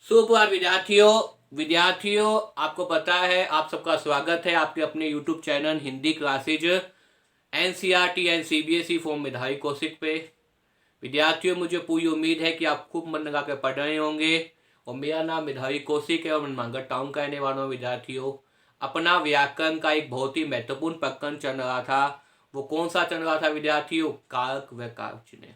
सुप्रभात विद्यार्थियों आपको पता है आप सबका स्वागत है आपके अपने YouTube channel Hindi classes NCERT and CBSE form मेधावी कौशिक पे। विद्यार्थियों, मुझे पूरी उम्मीद है कि आप खूब मन लगा कर पढ़ रहे होंगे और मेरा नाम मेधावी कौशिक है और मैं मांगड़ टाउन का रहने वाला हूँ। विद्यार्थियों, अपना व्याकरण का एक बहुत ही महत्वपूर्ण प्रकरण चल रहा था। वो कौन सा चल रहा था विद्यार्थियों? कारक व कारक चिन्ह।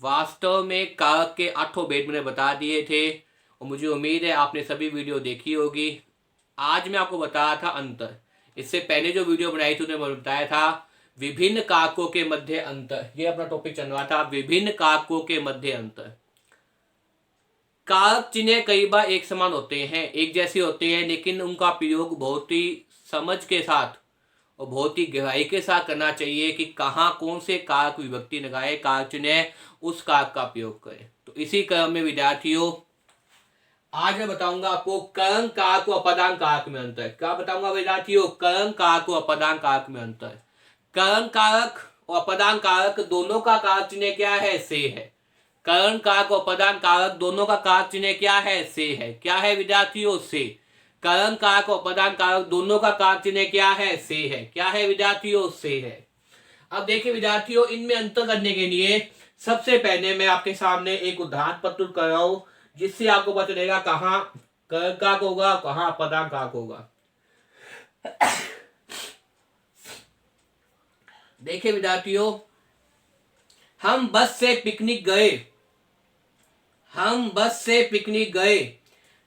वास्तव में कारक के 8 भेद मैंने बता दिए थे और मुझे उम्मीद है आपने सभी वीडियो देखी होगी। आज मैं आपको बताया था अंतर। इससे पहले जो वीडियो बनाई थी उन्हें बताया था विभिन्न कारकों के मध्य अंतर। ये अपना टॉपिक चल रहा था, विभिन्न कारकों के मध्य अंतर। कारक चिन्ह कई बार एक समान होते हैं, एक जैसे होते हैं, लेकिन उनका प्रयोग बहुत ही समझ के साथ और बहुत ही गहराई के साथ करना चाहिए कि कहाँ कौन से कारक विभक्ति लगाए, कारक चिन्ह उस कारक का प्रयोग करें। तो इसी क्रम में विद्यार्थियों आज मैं बताऊंगा आपको कर्ण कारक और अपादान कारक में अंतर। क्या बताऊंगा विद्यार्थियों? कर्ण कारक और अपादान कारक में अंतर। कर्ण कारक और अपादान कारक दोनों का कारक चिन्ह क्या है? से है। कर्ण कारक और अपादान कारक दोनों का कारक चिन्ह क्या है? से है। क्या है विद्यार्थियों? से। कर्ण कारक और अपादान कारक दोनों का कारक चिन्ह क्या है? से है। क्या है विद्यार्थियों? से है। अब देखिए विद्यार्थियों, इनमें अंतर करने के लिए सबसे पहले मैं आपके सामने एक उदाहरण प्रस्तुत कर रहा हूं, जिससे आपको पता चलेगा कहाँ कर्ण कारक होगा, कहाँ अपादान कारक होगा। देखिए विद्यार्थियों, हम बस से पिकनिक गए।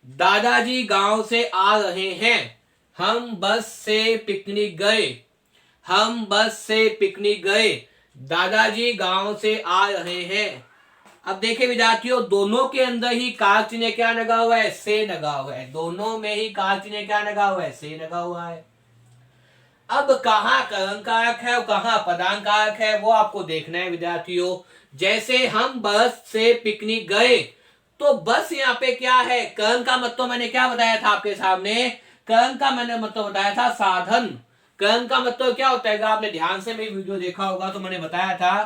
दादाजी गांव से आ रहे हैं। हम बस से पिकनिक गए। दादाजी गांव से आ रहे हैं। अब देखिए विद्यार्थियों, दोनों के अंदर ही कारक चिन्ह क्या लगा हुआ है? से लगा हुआ है। दोनों में ही कारक चिन्ह क्या लगा हुआ है? से लगा हुआ है। अब कहाँ कर्ण कारक है और कहाँ अपादान कारक है वो आपको देखना है विद्यार्थियों। जैसे हम बस से पिकनिक गए, तो बस यहाँ पे क्या है? कर्ण का मतलब मैंने क्या बताया था आपके सामने? कर्ण का मैंने मतलब बताया था साधन। कर्ण का मतलब क्या होता है? अगर आपने ध्यान से मेरी वीडियो देखा होगा तो मैंने बताया था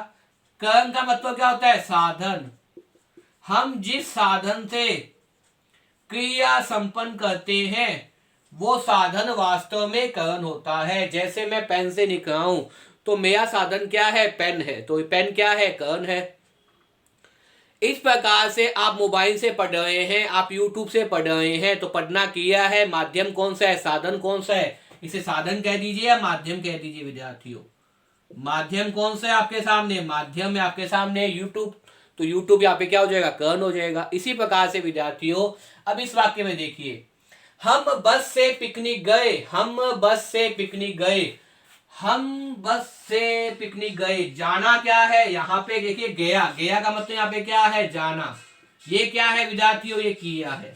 कर्ण का मतलब क्या होता है? साधन। हम जिस साधन से क्रिया संपन्न करते हैं वो साधन वास्तव में कर्ण होता है। जैसे मैं पेन से लिख रहा हूं तो मेरा साधन क्या है? पेन है। तो पेन क्या है? कर्ण है। इस प्रकार से आप मोबाइल से पढ़ रहे हैं, आप यूट्यूब से पढ़ रहे हैं, तो पढ़ना किया है। माध्यम कौन सा है? साधन कौन सा है? इसे साधन कह दीजिए या माध्यम कह दीजिए विद्यार्थियों। माध्यम कौन सा है आपके सामने? माध्यम है आपके सामने यूट्यूब। तो यूट्यूब यहाँ पे क्या हो जाएगा? कर्ण हो जाएगा। इसी प्रकार से विद्यार्थियों अब इस वाक्य में देखिए, हम बस से पिकनिक गए। हम बस से पिकनिक गए। जाना क्या है? यहाँ पे देखिए गया। गया का मतलब यहाँ पे क्या है? जाना। ये क्या है विद्यार्थियों? ये किया है।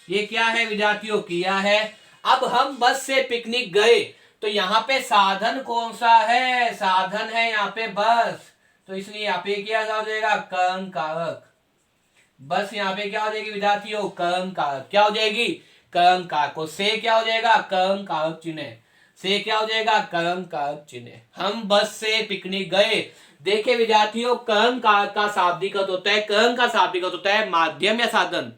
ये क्या है विद्यार्थियों? किया है। अब हम बस से पिकनिक गए, तो यहाँ पे साधन कौन सा है? साधन है यहाँ पे बस। तो इसलिए यहाँ पे क्या हो जाएगा? कर्ण कारक। बस यहाँ पे क्या हो जाएगी विद्यार्थियों? कर्ण कारक। क्या हो जाएगी? कर्ण कारक। को से क्या हो जाएगा? कर्ण कारक चिन्ह। से क्या हो जाएगा? कर्ण कारक चिन्ह। हम बस से पिकनिक गए। देखिए विद्यार्थियों, कर्ण कारक का शाब्दिक अर्थ होता है, कर्ण का शाब्दिक अर्थ होता है माध्यम या साधन।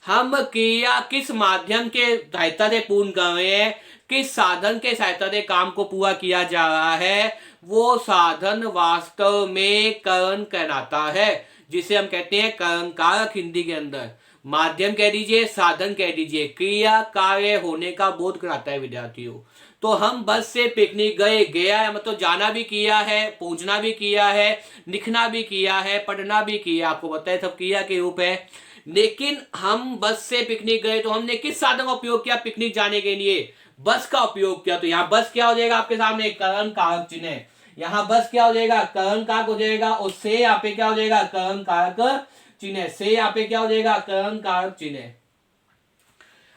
हम क्रिया किस माध्यम के सहायता से पूर्ण कर रहे हैं, किस साधन के सहायता से काम को पूरा किया जा रहा है, वो साधन वास्तव में कर्ण कहलाता है, जिसे हम कहते हैं कर्ण कारक। हिंदी के अंदर माध्यम कह दीजिए, साधन कह दीजिए, क्रिया कार्य होने का बोध कराता है विद्यार्थियों। तो हम बस से पिकनिक गए। गया है मतलब जाना भी किया है, पहुंचना भी किया है, लिखना भी किया है, पढ़ना भी किया। आपको पता है सब क्रिया के रूप है। लेकिन हम बस से पिकनिक गए तो हमने किस साधन का उपयोग किया? पिकनिक जाने के लिए बस का उपयोग किया। तो यहाँ बस क्या हो जाएगा आपके सामने? कर्ण कारक चिन्ह। यहाँ बस क्या हो जाएगा? कर्ण कारक हो जाएगा। और से यहाँ पे क्या हो जाएगा? कर्ण कारक चिन्ह। से यहाँ पे क्या हो जाएगा? कर्ण कारक चिन्ह।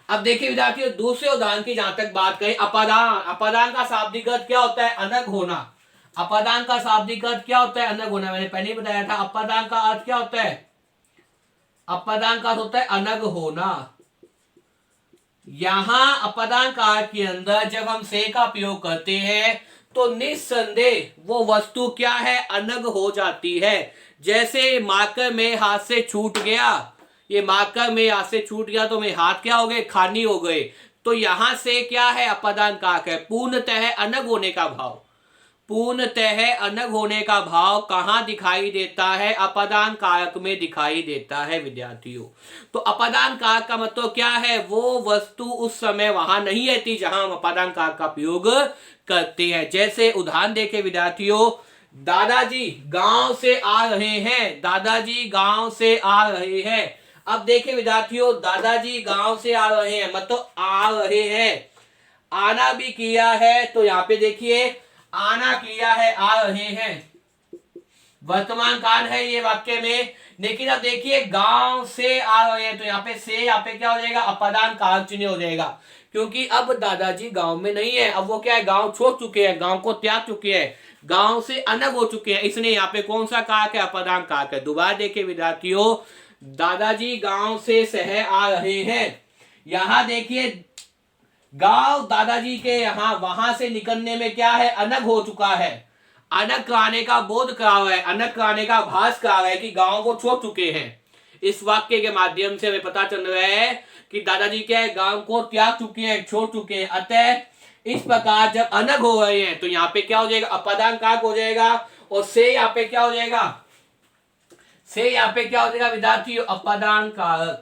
अब देखिए विद्यार्थियों, दूसरे उदाहरण की जहां तक बात करें, अपादान। अपादान का शाब्दिक अर्थ क्या होता है? अलग होना। अपादान का शाब्दिक अर्थ क्या होता है? अलग होना। मैंने पहले ही बताया था अपादान का अर्थ क्या होता है? अपादान का अर्थ होता है अलग होना। यहां अपादान कारक के अंदर जब हम से का प्रयोग करते हैं तो निस्संदेह वो वस्तु क्या है? अलग हो जाती है। जैसे मार्कर में हाथ से छूट गया ये मार्कर में यहाँ से छूट गया तो मेरे हाथ क्या हो गए, खाली हो गए। तो यहां से क्या है, अपादान कारक है। पूर्णतः अलग होने का भाव, पूर्णतः अलग होने का भाव कहां दिखाई देता है, अपादान कारक में दिखाई देता है विद्यार्थियों। तो अपादान कारक का मतलब क्या है, वो वस्तु उस समय वहां नहीं रहती जहां हम अपादान कारक का प्रयोग करते हैं। जैसे उदाहरण देखें विद्यार्थियों, दादाजी गांव से आ रहे हैं, दादाजी गांव से आ रहे हैं। अब देखें विद्यार्थियों, दादाजी गांव से आ रहे हैं मतलब आ रहे हैं, आना भी किया है। तो यहाँ पे देखिए आना किया है, आ रहे हैं, वर्तमान काल है ये वाक्य में। लेकिन अब देखिए गांव से आ रहे हैं, तो यहाँ पे से, यहाँ पे क्या हो जाएगा, अपादान कारक चिन्ह हो जाएगा, क्योंकि अब दादाजी गांव में नहीं है। अब वो क्या है, गांव छोड़ चुके हैं, गांव को त्याग चुके हैं, गांव से अलग हो चुके हैं, इसलिए यहाँ पे कौन सा कारक है, अपादान कारक है। दोबारा देखिए विद्यार्थियों, दादाजी गांव से शहर आ रहे हैं। यहां देखिए गांव दादाजी के यहां वहां से निकलने में क्या है, अलग हो चुका है, अलग कराने का बोध करा हुआ है, अलग कराने का भास करा हुआ है कि गांव को छोड़ चुके हैं। इस वाक्य के माध्यम से हमें पता चल रहा है कि दादाजी क्या है, गांव को त्याग चुके हैं, छोड़ चुके हैं। अतः इस प्रकार जब अलग हो रहे हैं तो यहाँ पे क्या हो जाएगा, अपादान कारक हो जाएगा। और से यहाँ पे क्या हो जाएगा, से यहाँ पे क्या हो जाएगा विद्यार्थियों, अपादान कारक।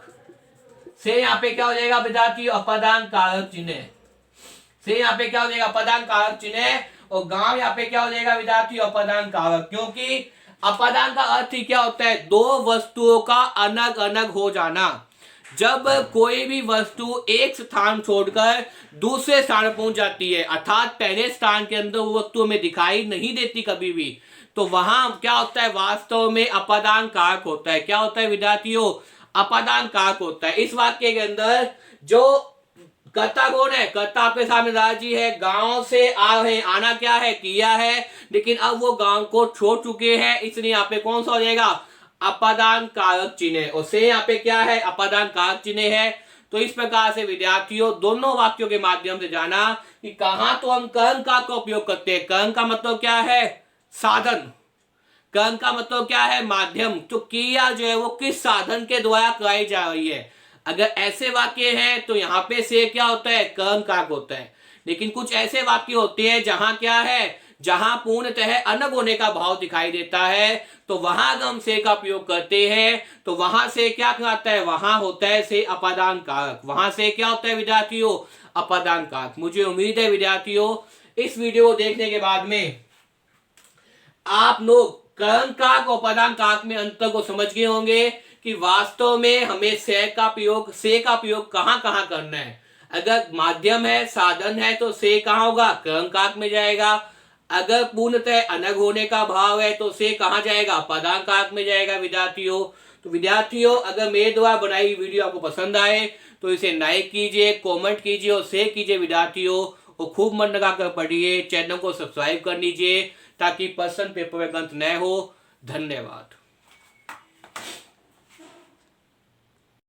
से यहाँ पे क्या हो जाएगा विद्यार्थियों, अपादान कारक चिन्ह। से यहाँ पे क्या हो जाएगा, अपादान कारक चिन्ह। और गांव यहाँ पे क्या हो जाएगा विद्यार्थियों, अपादान कारक। क्योंकि अपादान का अर्थ ही क्या होता है, दो वस्तुओं का अलग अलग हो जाना। जब कोई भी वस्तु एक स्थान छोड़कर दूसरे स्थान पहुंच जाती है, अर्थात पहले स्थान के अंदर वो वस्तु हमें दिखाई नहीं देती कभी भी, तो वहां क्या होता है, वास्तव में अपादान कारक होता है। क्या होता है विद्यार्थियों, अपादान कारक होता है। इस वाक्य के अंदर जो कर्ता कौन है, कर्ता आपके सामने दादाजी है, गांव से आ रहे हैं, आना क्या है, किया है, लेकिन अब वो गांव को छोड़ चुके हैं, इसलिए यहाँ पे कौन सा हो जाएगा, अपादान कारक चिन्ह। और से यहाँ पे क्या है, अपादान कारक चिन्ह है। तो इस प्रकार से विद्यार्थियों दोनों वाक्यों के माध्यम से जाना कि कहां तो हम कर्म का उपयोग करते हैं। कर्म का मतलब क्या है, साधन, कर्म का मतलब क्या है, माध्यम। तो क्रिया जो है वो किस साधन के द्वारा कराई जा रही है। अगर ऐसे वाक्य हैं तो यहाँ पे से क्या होता है, कर्म कारक होता है। लेकिन कुछ ऐसे वाक्य होते हैं जहां क्या है, जहां पूर्णतः अलग होने का भाव दिखाई देता है, तो वहां अगर हम से का प्रयोग करते हैं तो वहां से क्या कहता है, वहां होता है से अपादान कारक। वहां से क्या होता है विद्यार्थियों, अपादान कारक। मुझे उम्मीद है विद्यार्थियों इस वीडियो को देखने के बाद में आप लोग कर्म कारक और अपादान कारक में अंतर को समझ गए होंगे कि वास्तव में हमें से का प्रयोग कहां कहां करना है। अगर माध्यम है, साधन है, तो से कहां होगा, कर्म कारक में जाएगा। अगर पूर्णतः अलग होने का भाव है तो से कहां जाएगा, अपादान कारक में जाएगा विद्यार्थियों। तो विद्यार्थियों अगर मेरे द्वारा बनाई वीडियो आपको पसंद आए तो इसे लाइक कीजिए, कमेंट कीजिए और शेयर कीजिए विद्यार्थियों। और खूब मन लगाकर पढ़िए, चैनल को सब्सक्राइब कर लीजिए ताकि प्रश्न पेपर में गलत न हो। धन्यवाद।